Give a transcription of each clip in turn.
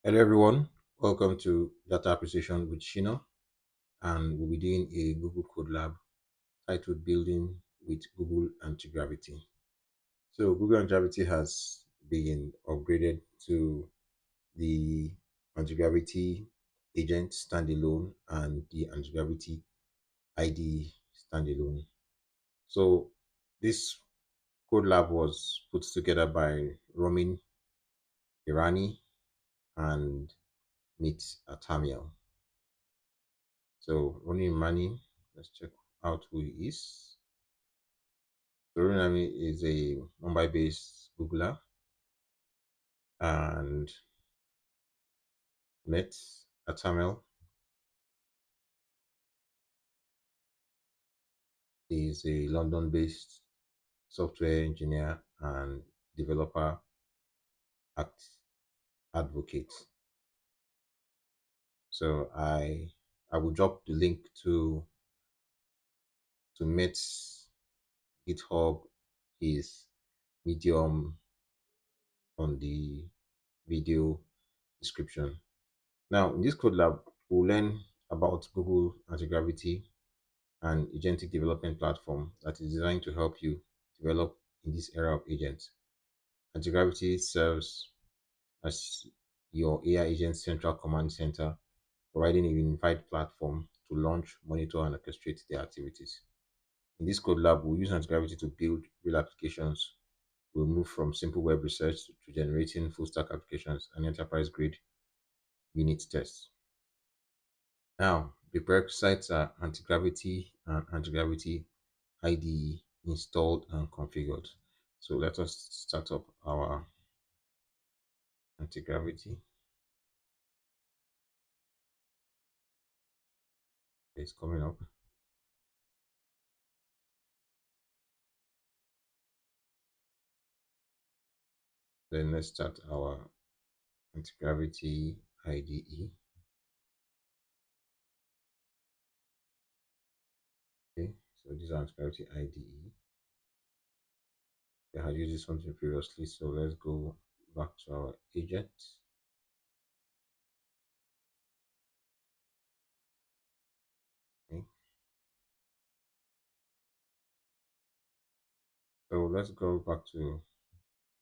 Hello everyone, welcome to Data Acquisition with Shina, and we'll be doing a Google Codelab titled Building with Google Antigravity. So Google Antigravity has been upgraded to the Antigravity Agent standalone and the Antigravity IDE standalone. So this Codelab was put together by Romin Irani and Mit Atamiel. So Ronnie Mani, let's check out who he is. So Ronnie Mani is a Mumbai-based Googler, and Met Atamel is a London-based software engineer and developer act advocate. So I will drop the link to Met's GitHub, his Medium on the video description. Now, in this code lab, we'll learn about Google Antigravity, an agentic development platform that is designed to help you develop in this era of agents. Antigravity serves as your AI agent central command center, providing a unified platform to launch, monitor, and orchestrate their activities. In this code lab, we'll use Antigravity to build real applications. We'll move from simple web research to generating full stack applications and enterprise grade unit tests. Now, the prerequisites are anti-gravity and anti-gravity IDE installed and configured. So let us start up our anti-gravity. It's coming up. Then let's start our anti-gravity IDE. Okay, so this is anti-gravity IDE. I had used this one previously, so let's go back to our agent. Okay, so let's go back to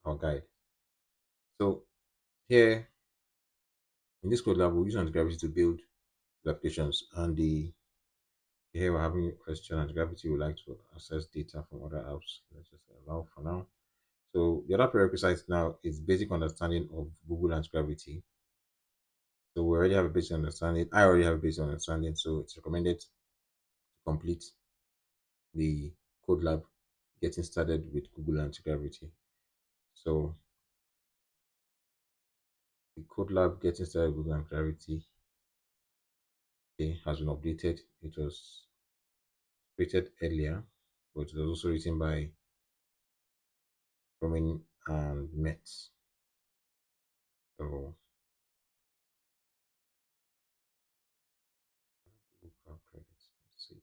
our guide. So here in this code lab, we'll use anti-gravity to build the applications, and the here we're having a question. Antigravity would like to access data from other apps. Let's just allow for now. So the other prerequisite now is basic understanding of Google Antigravity. So we already have a basic understanding. I already have a basic understanding. So it's recommended to complete the code lab getting started with Google Antigravity. So the code lab getting started with Google Antigravity has been updated. It was created earlier, but it was also written by Roman and Metz. So Google Cloud Credits. Let's see.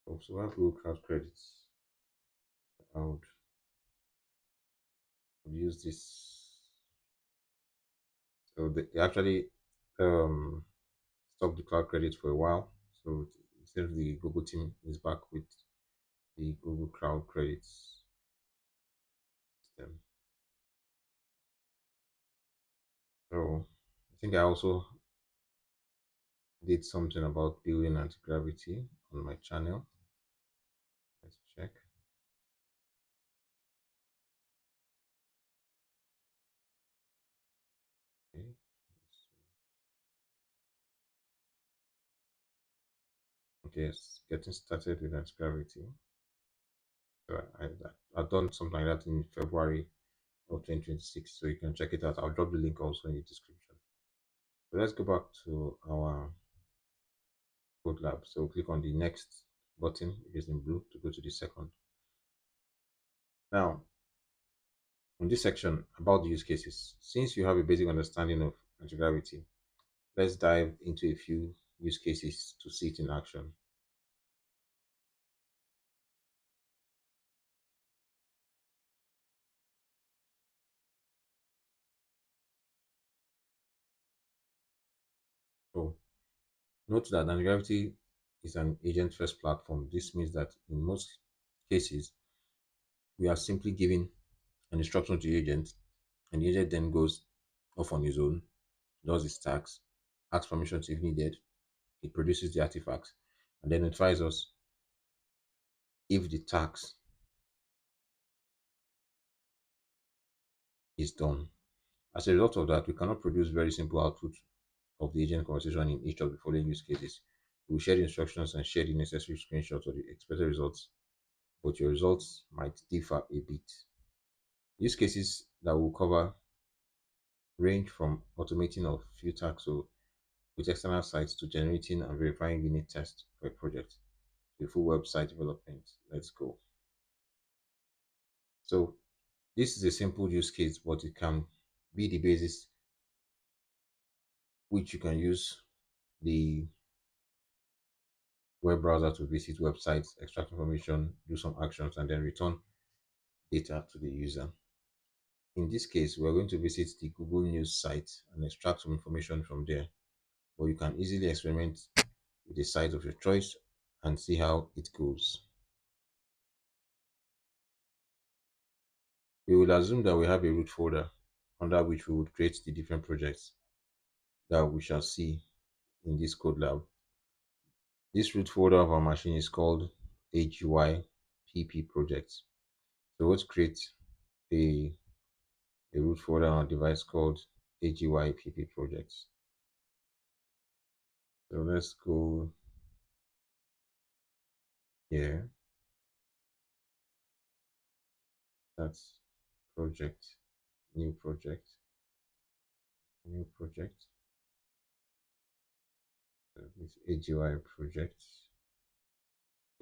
Also, we have Google Cloud Credits. I would use this. So they actually um, stopped the cloud credits for a while. So it seems the Google team is back with the Google Cloud Credits system. So I think I also did something about building anti-gravity on my channel. Let's check. Okay. Okay, yes, getting started with anti-gravity. So I've done something like that in February of 2026, so you can check it out. I'll drop the link also in the description. So let's go back to our code lab. So click on the next button, which is in blue, to go to the second. Now, on this section about the use cases, since you have a basic understanding of antigravity, let's dive into a few use cases to see it in action. Note that Antigravity is an agent first platform. This means that in most cases, we are simply giving an instruction to the agent, and the agent then goes off on his own, does his tasks, asks permissions if needed, it produces the artifacts, and then notifies us if the task is done. As a result of that, we cannot produce very simple output of the agent conversation in each of the following use cases. We will share the instructions and share the necessary screenshots of the expected results, but your results might differ a bit. Use cases that will cover range from automating of few tasks with external sites to generating and verifying unit tests for a project to full website development. Let's go. So this is a simple use case, but it can be the basis which you can use the web browser to visit websites, extract information, do some actions, and then return data to the user. In this case, we're going to visit the Google News site and extract some information from there, but you can easily experiment with a site of your choice and see how it goes. We will assume that we have a root folder under which we would create the different projects that we shall see in this code lab. This root folder of our machine is called AGY PP project. So let's create a, a root folder on our device called AGY PP projects. So let's go here. That's project, new project, new project. So this AGY project.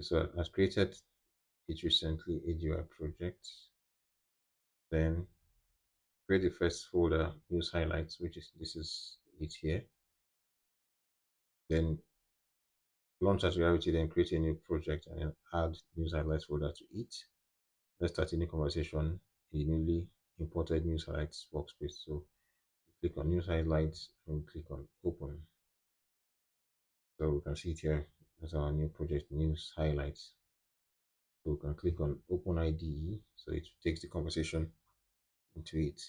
So I've created it recently, AGY project. Then create the first folder, use highlights, which is this is it here. Then launch Antigravity, then create a new project and then add news highlights folder to it. Let's start a new conversation in the newly imported news highlights workspace. So click on news highlights and click on open. So we can see it here. That's our new project, news highlights. So we can click on open IDE. So it takes the conversation into it.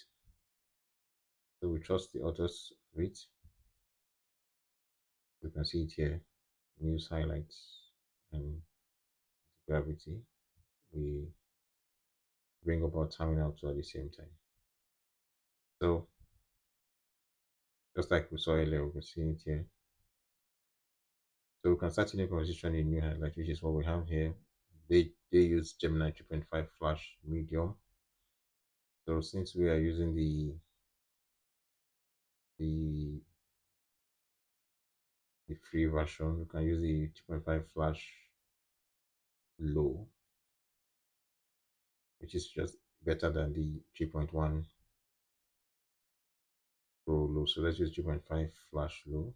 So we trust the authors of it. We can see it here, news highlights and gravity. We bring up our terminal to at the same time. So just like we saw earlier, we can see it here. So we can start a new conversation in new highlight, which is what we have here. They use Gemini 2.5 Flash Medium. So since we are using the the free version, we can use the 2.5 Flash Low, which is just better than the 3.1 Pro Low. So let's use 3.5 Flash Low.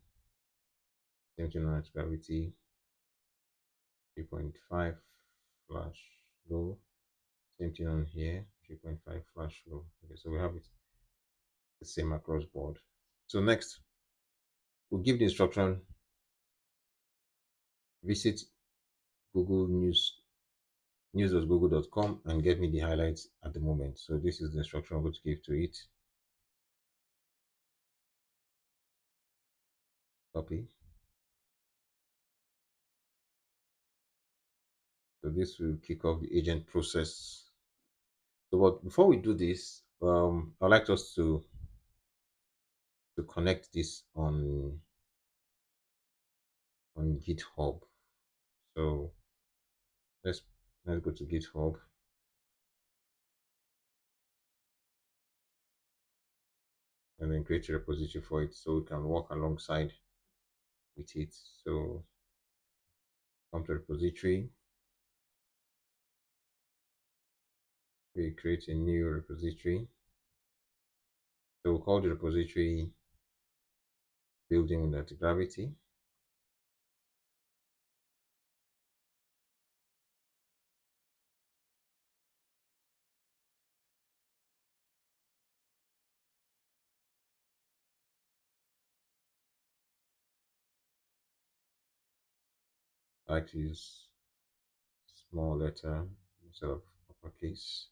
Same thing on Gravity 3.5 Flash Low. Same thing on here, 3.5 Flash Low. Okay, so we have it the same across board. So next, we'll give the instruction visit Google news.google.com and get me the highlights at the moment. So this is the instruction I'm going to give to it. Copy. So this will kick off the agent process. So but before we do this, I'd like us to connect this on GitHub. So let's go to GitHub and then create a repository for it so we can work alongside with it. So come to repository, we create a new repository. So we'll call the repository building with Antigravity. like to use small letter instead of uppercase.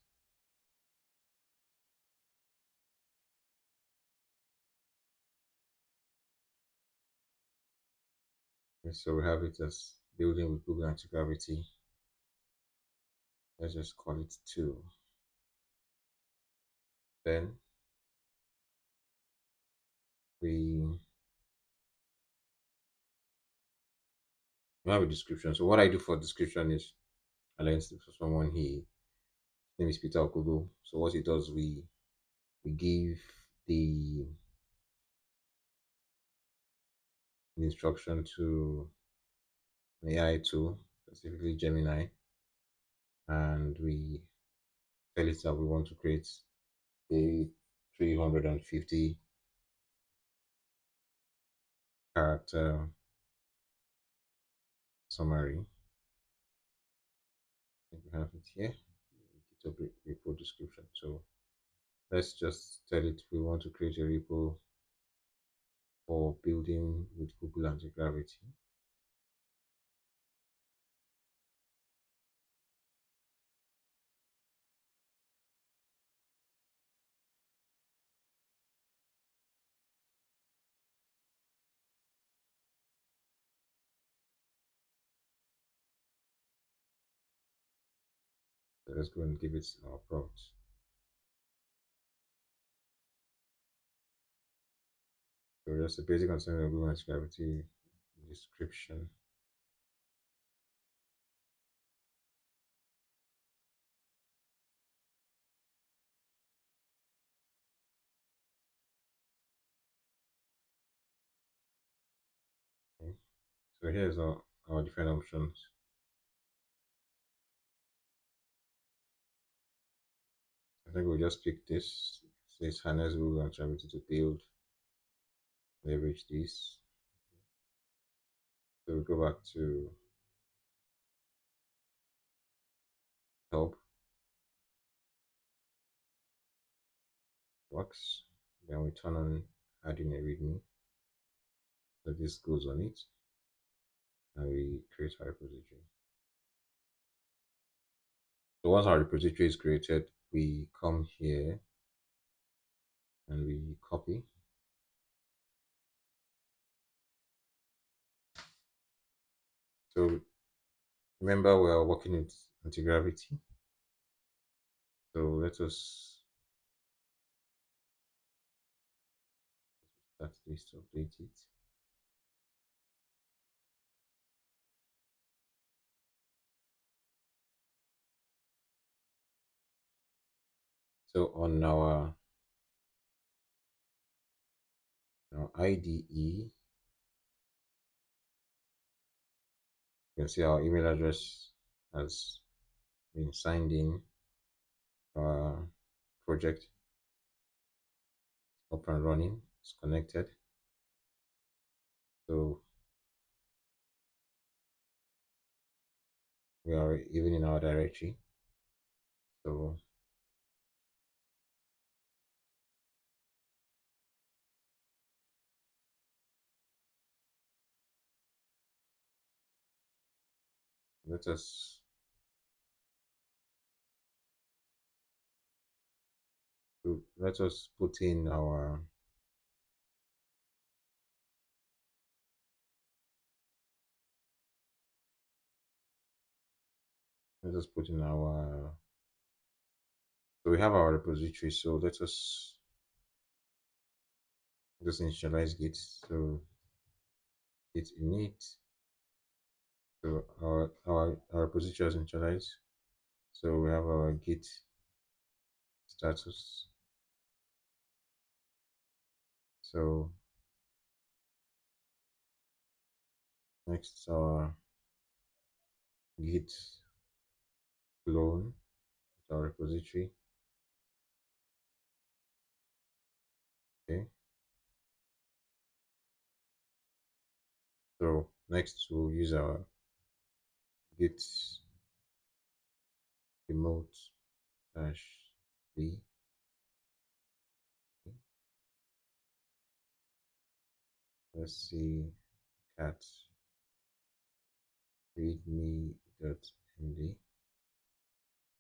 And so we have it as building with Google Antigravity. Let's just call it 2. Then we have a description. So what I do for description is I learned for someone his name is Peter of Google. So what he does, we give the instruction to an AI tool, specifically Gemini, and we tell it that we want to create a 350 character summary. I think we have it here. GitHub repo description. So let's just tell it we want to create a repo for building with Google Antigravity. So let's go and give it our prompt. So just a basic understanding of Google Antigravity description. Okay. So here's our different options. I think we'll just pick this. It says harness Google Antigravity to build, leverage this. So we go back to help, works. Then we turn on adding a readme. So this goes on it, and we create our repository. So once our repository is created, we come here and we copy. So remember we are working with Antigravity. So let us start this to update it. So on our IDE, you can see our email address has been signed in. Our project up and running, it's connected. So we are even in our directory. So let us put in our let us put in our so we have our repository. So let us just initialize git. So git init. So our repository is initialized. So we have our git status. So next our git clone, our repository. Okay. So next we'll use our git remote dash v. Let's see cat readme.md.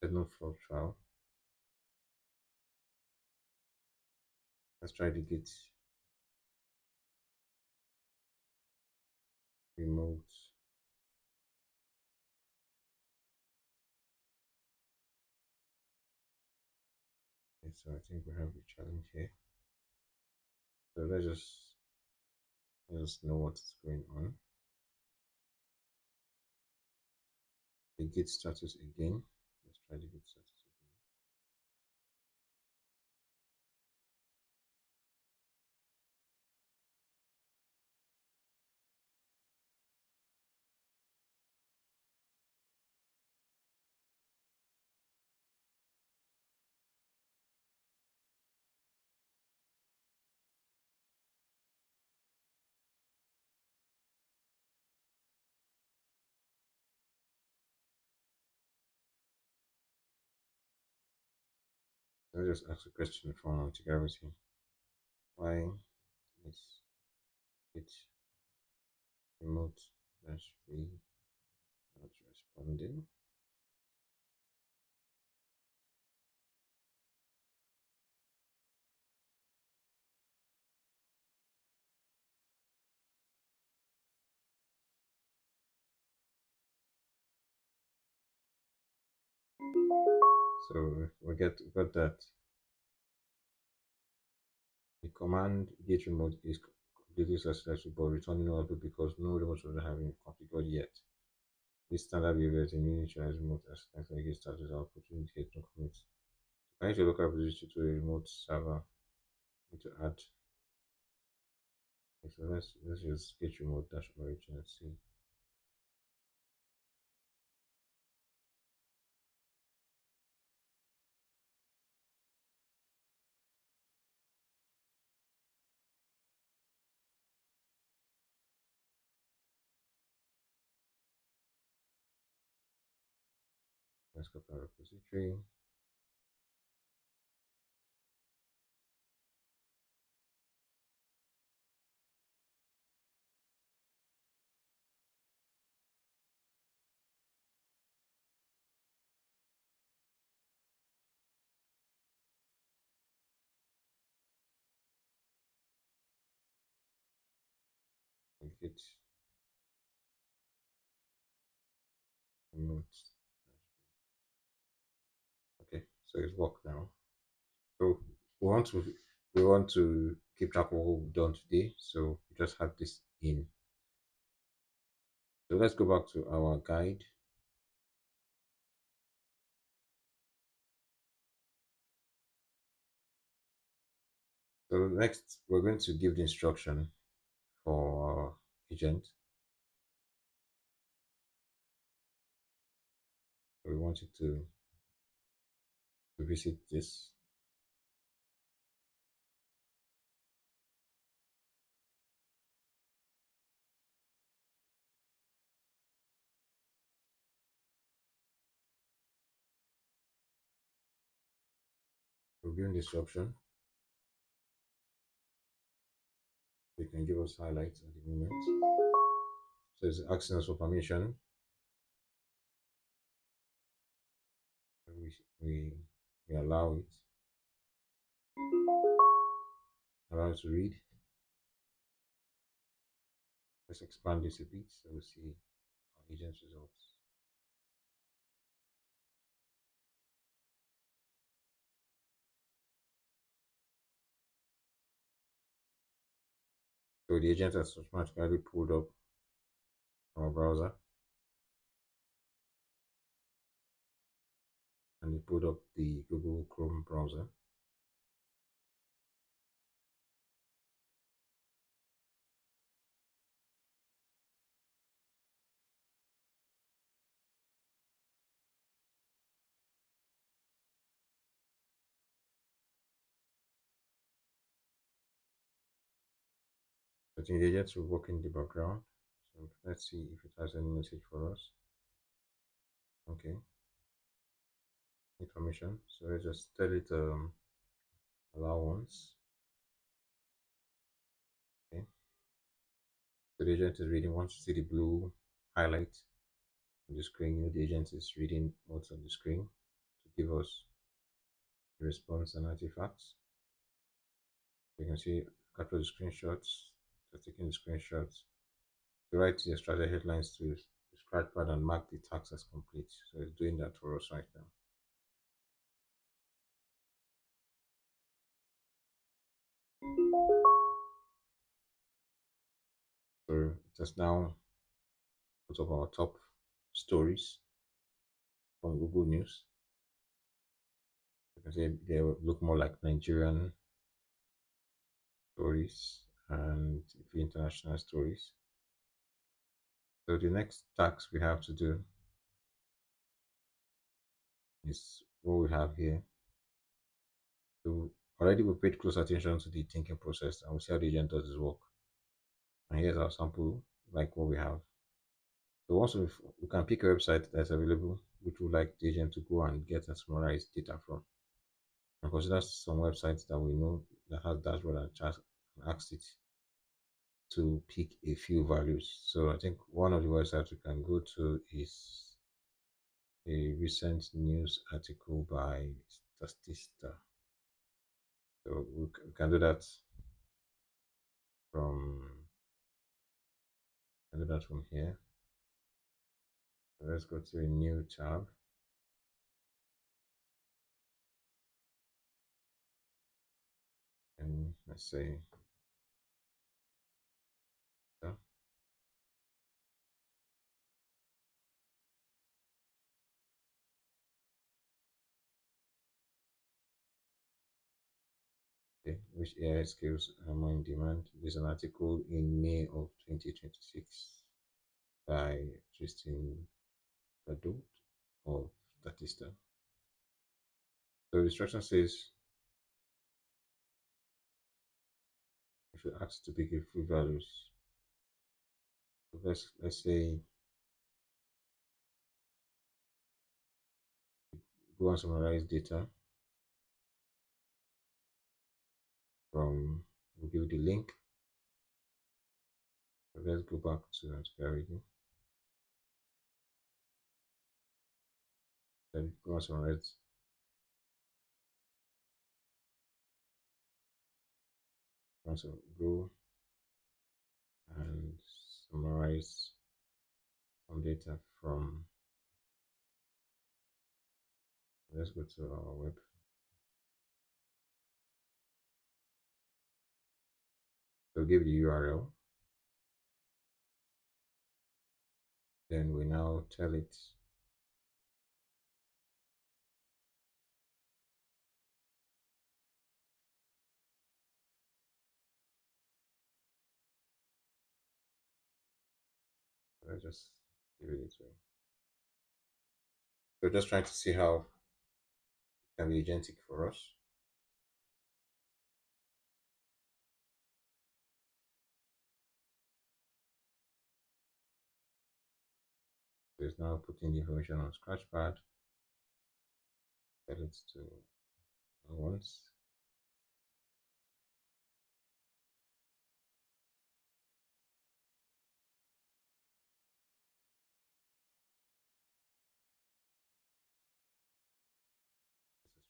There's no for trial. Let's try to get remote. Okay, so I think we have a challenge here. So let's know what's going on. The git status again. Let's try the git status again. Let's just ask a question from Antigravity. Why is it remote dash v not responding? So we got that the command git remote is completely successful but returning no output because no remote should have been configured yet. This standard behavior is a new initialize remote as git status output to indicate no commit. Connect your local repository to a remote server. Need to add. Okay, so let's just git remote dash origin and see. Let's copy our repository. Git remote. Okay, so it's worked now. So we want to we want to keep track of what we've done today. So we just have this in. So let's go back to our guide. So next we're going to give the instruction for our agent. So we want it to visit this. We're given this option. You can give us highlights at the moment. So it's asking us for permission. We we we allow it to read. Let's expand this a bit so we see our agent's results. So the agent has automatically pulled up our browser and it pulled up the Google Chrome browser. I think the agent will work in the background. So let's see if it has any message for us. Okay, information. So let's just tell it allow once. Okay. So the agent is reading. Wants to see the blue highlight. on the screen. The agent is reading what's on the screen to give us the response and artifacts. You can see capture the screenshots, so taking the screenshots to write the extracted headlines to the scratchpad and mark the task as complete. So it's doing that for us right now. So just now put up our top stories from Google News. You can see they look more like Nigerian stories and a few international stories. So the next task we have to do is what we have here. So already we paid close attention to the thinking process and we see how the agent does its work. And here's our sample, like what we have. So once we can pick a website that's available, which we like the agent to go and get and summarize data from. And consider some websites that we know that has dashboard and chart and ask it to pick a few values. So I think one of the websites we can go to is a recent news article by Statista. So we can do that from here. So let's go to a new tab. And let's say so. Okay, which AI skills are more in demand? There's an article in May of 2026 by Tristan Gadot of Statista. So the instruction says if you ask to pick a few values, so let's say go and summarize data from, we'll give the link. So let's go back to Antigravity. Then go and summarize. So go and summarize some data from, let's go to our web. So give the URL. Then we now tell it let's just give it this way. So just trying to see how it can be agentic for us. So it's now putting the information on Scratchpad. Tell it to once.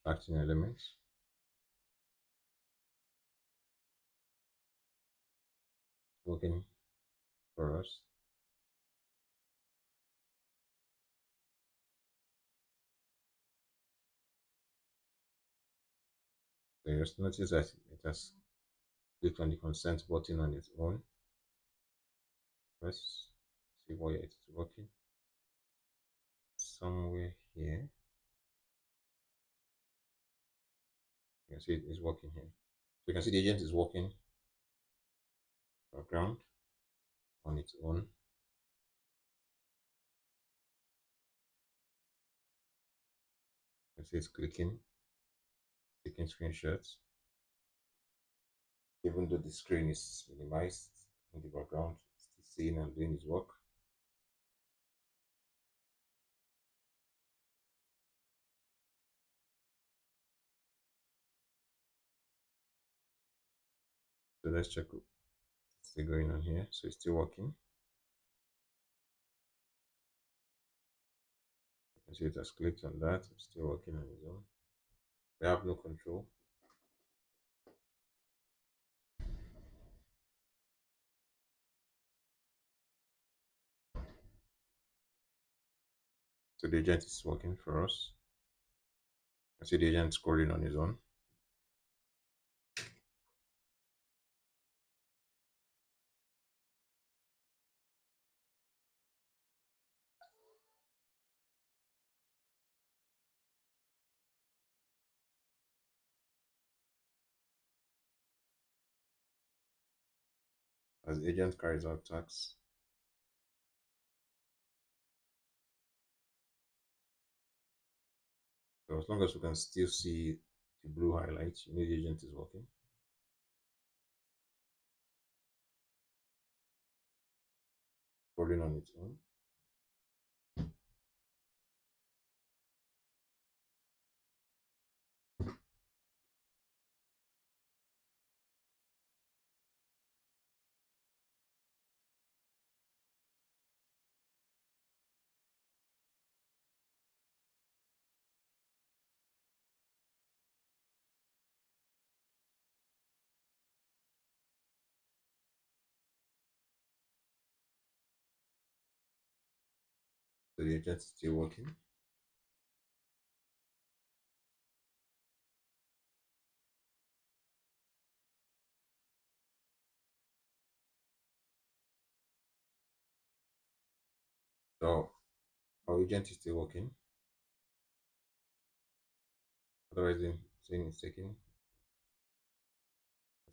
Extracting elements. Working for us. So you just notice that it has clicked on the consent button on its own. Let's see why it's working. Somewhere here. You can see it is working here. So you can see the agent is working background on its own. You can see it's clicking, taking screenshots. Even though the screen is minimized in the background, it's still seeing and doing its work. So let's check what's still going on here. So it's still working. So it has clicked on that, it's still working on its own. We have no control. So the agent is working for us. I see the agent scrolling on his own. As the agent carries out tasks. So as long as we can still see the blue highlight, you know the agent is working. Scrolling on its own. So the agent is still working. So our agent is still working. Otherwise, the saying it's taking.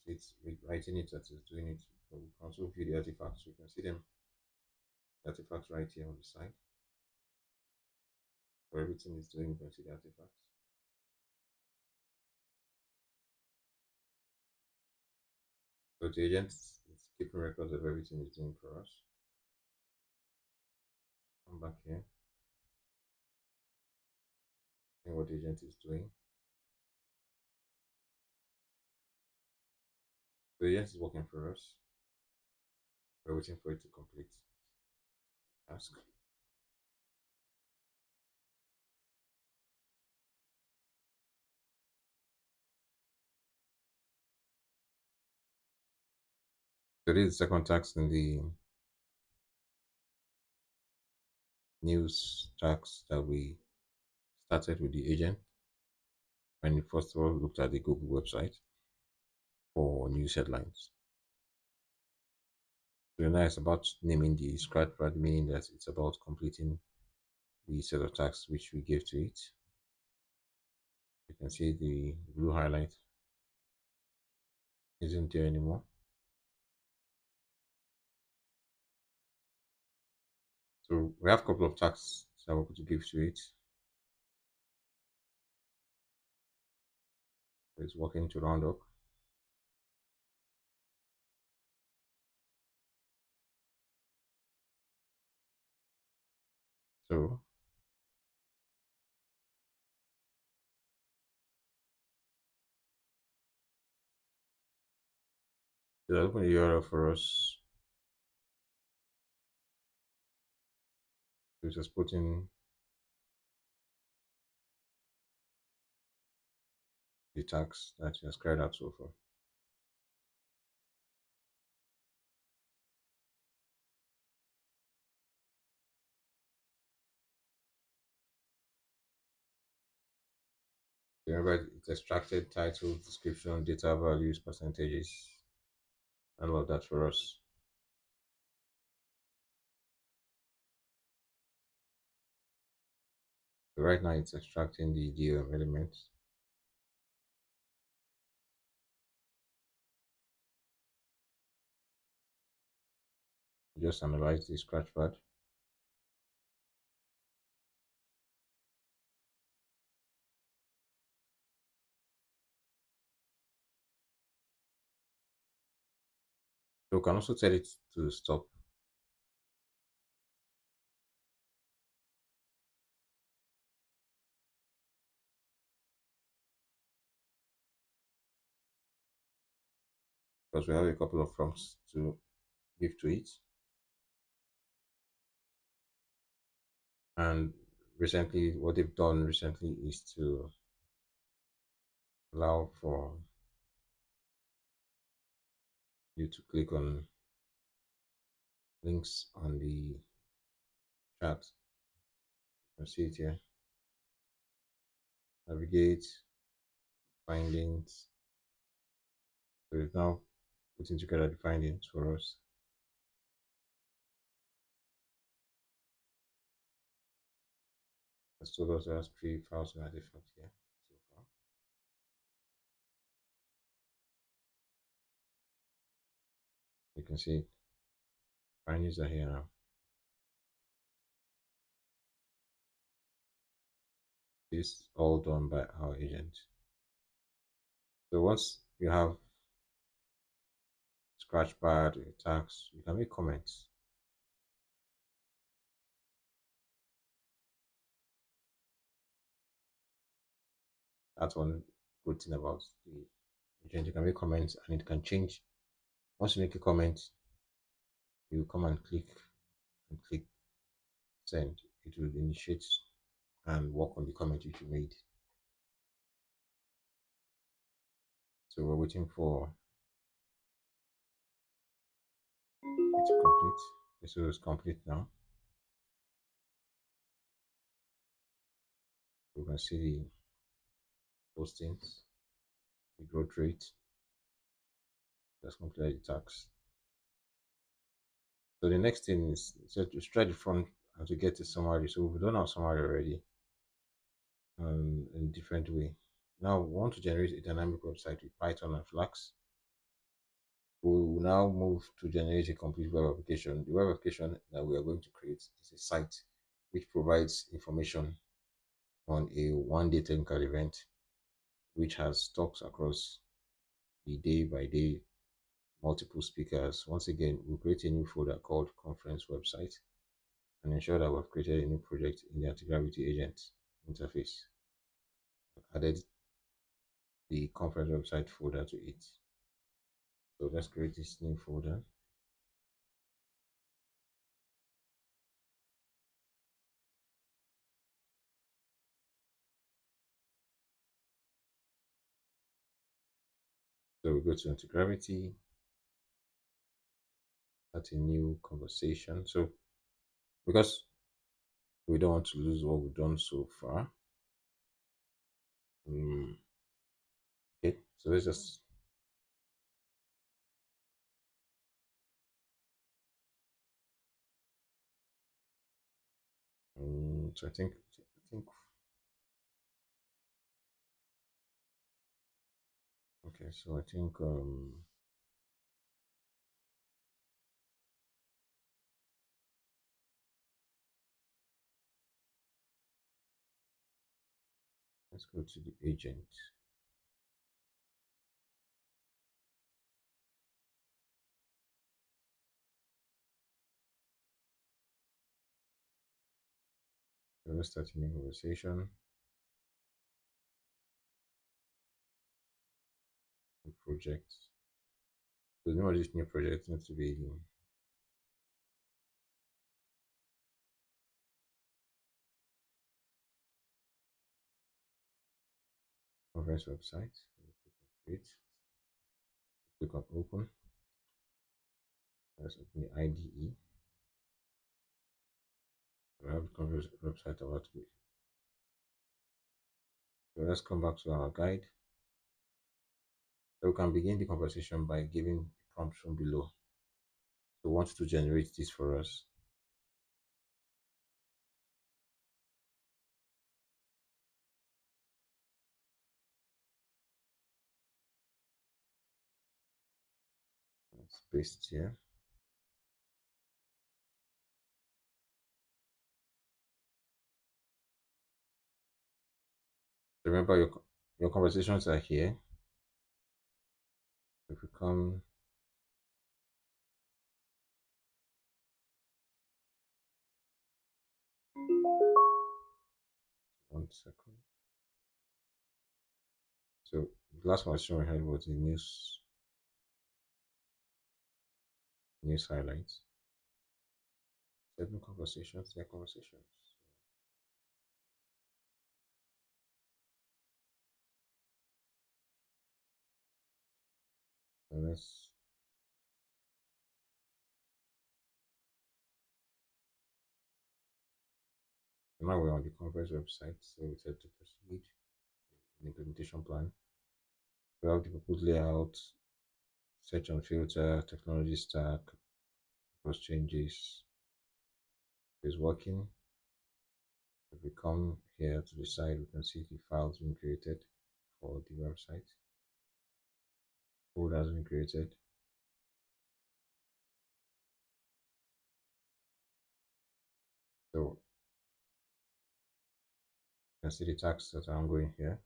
It's writing it that it's doing it. But we can also view the artifacts. We can see them. The artifacts right here on the side. For everything it's doing, we can see the artifacts. So the agent is keeping records of everything it's doing for us. Come back here. See what the agent is doing. So the agent is working for us. We're waiting for it to complete the task. So this is the second task in the news task that we started with the agent when we first of all looked at the Google website for news headlines. So now it's about naming the scratchpad, meaning that it's about completing the set of tasks which we gave to it. You can see the blue highlight isn't there anymore. So we have a couple of tasks that we're going to give to it. It's working to round up. So it'll open the URL for us. So just put in the tasks that has carried out so far. Remember, it's extracted title, description, data values, percentages, and all of that for us. So right now it's extracting the DOM elements. Just analyze the scratchpad. So we can also tell it to stop. Because we have a couple of prompts to give to it. And recently, what they've done recently is to allow for you to click on links on the chat. You can see it here. Navigate, findings. So it's now putting together the findings for us. It's told us there's 3,000 artifacts here so far. You can see findings are here now. This all done by our agent. So once you have scratch pad, tags, you can make comments. That's one good thing about the agent. You can make comments and it can change. Once you make a comment, you come and click send. It will initiate and work on the comment which you made. So we're waiting for it to complete. This is complete now. You can see the postings, the growth rate. Let's complete the tax. So the next thing is to stretch the front and to get a summary. So we've done our summary already in a different way. Now we want to generate a dynamic website with Python and Flask. We will now move to generate a complete web application. The web application that we are going to create is a site which provides information on a one-day technical event which has talks across the day by day multiple speakers. Once again, we'll create a new folder called conference website and ensure that we've created a new project in the Antigravity agent interface. Added the conference website folder to it. So let's create this new folder. So we go to Antigravity, start a new conversation. So because we don't want to lose what we've done so far. Okay, so let's just so I think okay, so I think let's go to the agent. So let's start a new conversation. New project. So the name of this new project needs to be conference website. Click on create. Click on open. Let's open the IDE. We have the conference website about to be. So let's come back to our guide. So we can begin the conversation by giving the prompt from below. So we want to generate this for us. Let's paste here. Remember your conversations are here. If we come 1 second. So the last conversation we had was the news highlights. Certain conversations, their conversations. So let's now we're on the conference website, so we said to proceed an implementation plan. We have the proposed layout, search and filter, technology stack, post changes is working. If we come here to the side, we can see the files being created for the website. Folder has been created. So you can see the tags that are ongoing here.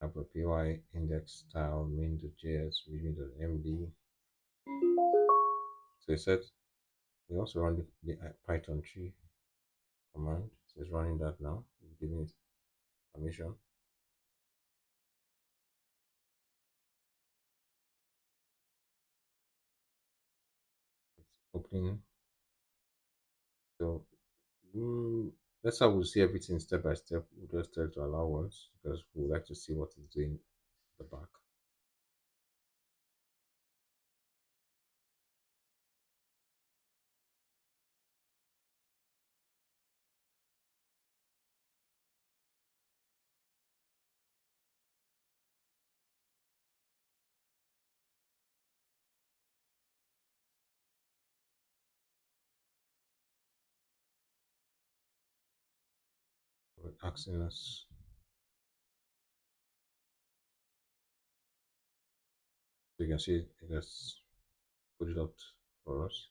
Have a py index style main.js readme.md. So it said we also run the Python tree command. So it's running that now. We're giving it permission. It's opening. So that's how we'll see everything step by step. We'll just try to allow once because we would like to see what it's doing at the back. Asking us. So you can see it has put it up for us,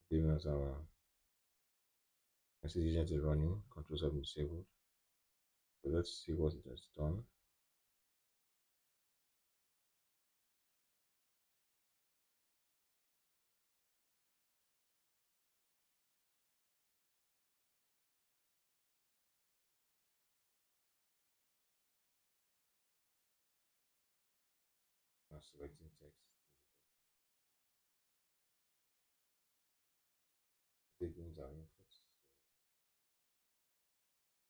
giving us our message agent is running, controls have been disabled. So let's see what it has done. Now selecting text. Taking our inputs.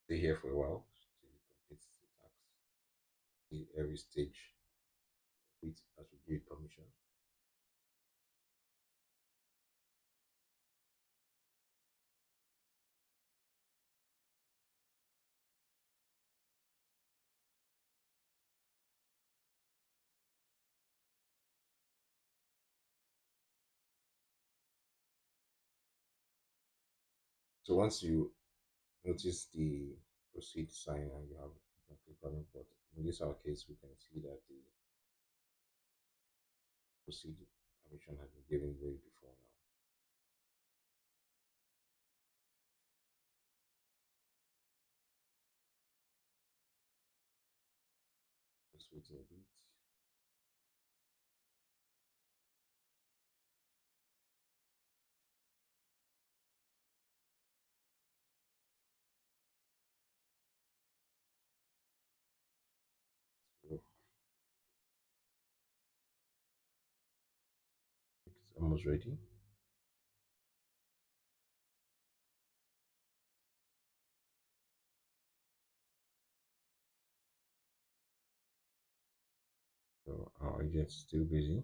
Stay here for a while till it completes the task. Every stage complete as we give it permission. So once you notice the proceed sign and you have you can click on it, but in this our case we can see that the proceed permission has been given way before now. Just waiting a bit. So it's almost ready. So our agent's still busy.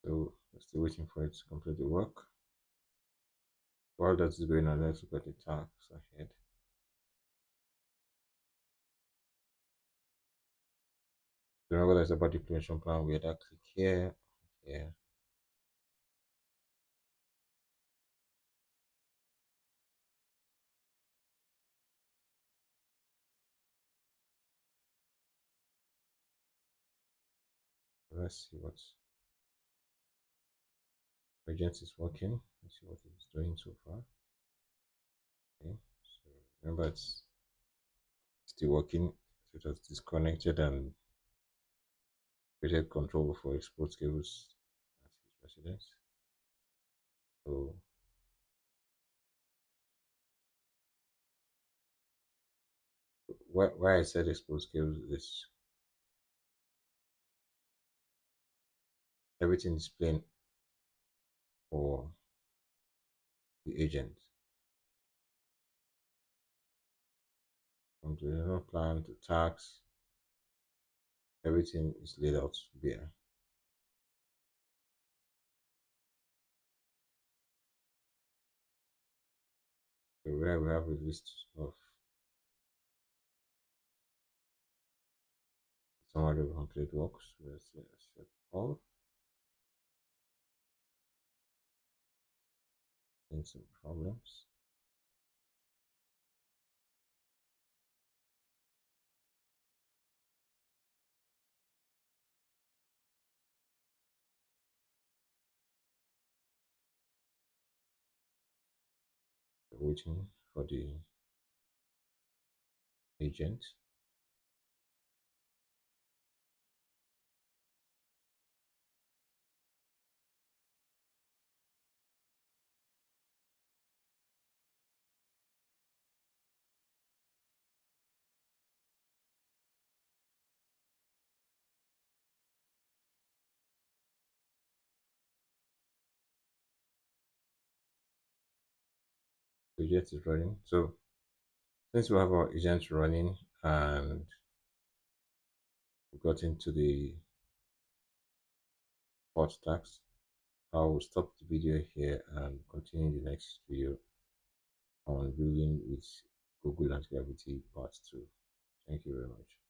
So we're still waiting for it to complete the work. While that's going on, let's look at the tasks ahead. Remember there's about the implementation plan. We had that click here, here. Let's see what's agent is working. Let's see what it's doing so far. Okay, so remember it's still working. So it has disconnected and created control for export cables at his residence. So why I said export cables is everything is plain for the agent. From the general plan to tax, everything is laid out there. So where we have a list of summary of complete works, let's say accept all, and some problems. Waiting for the agent. The agent is running. So since we have our agent running and we got into the port tax, I will stop the video here and continue in the next video on building with Google Antigravity Part 2. Thank you very much.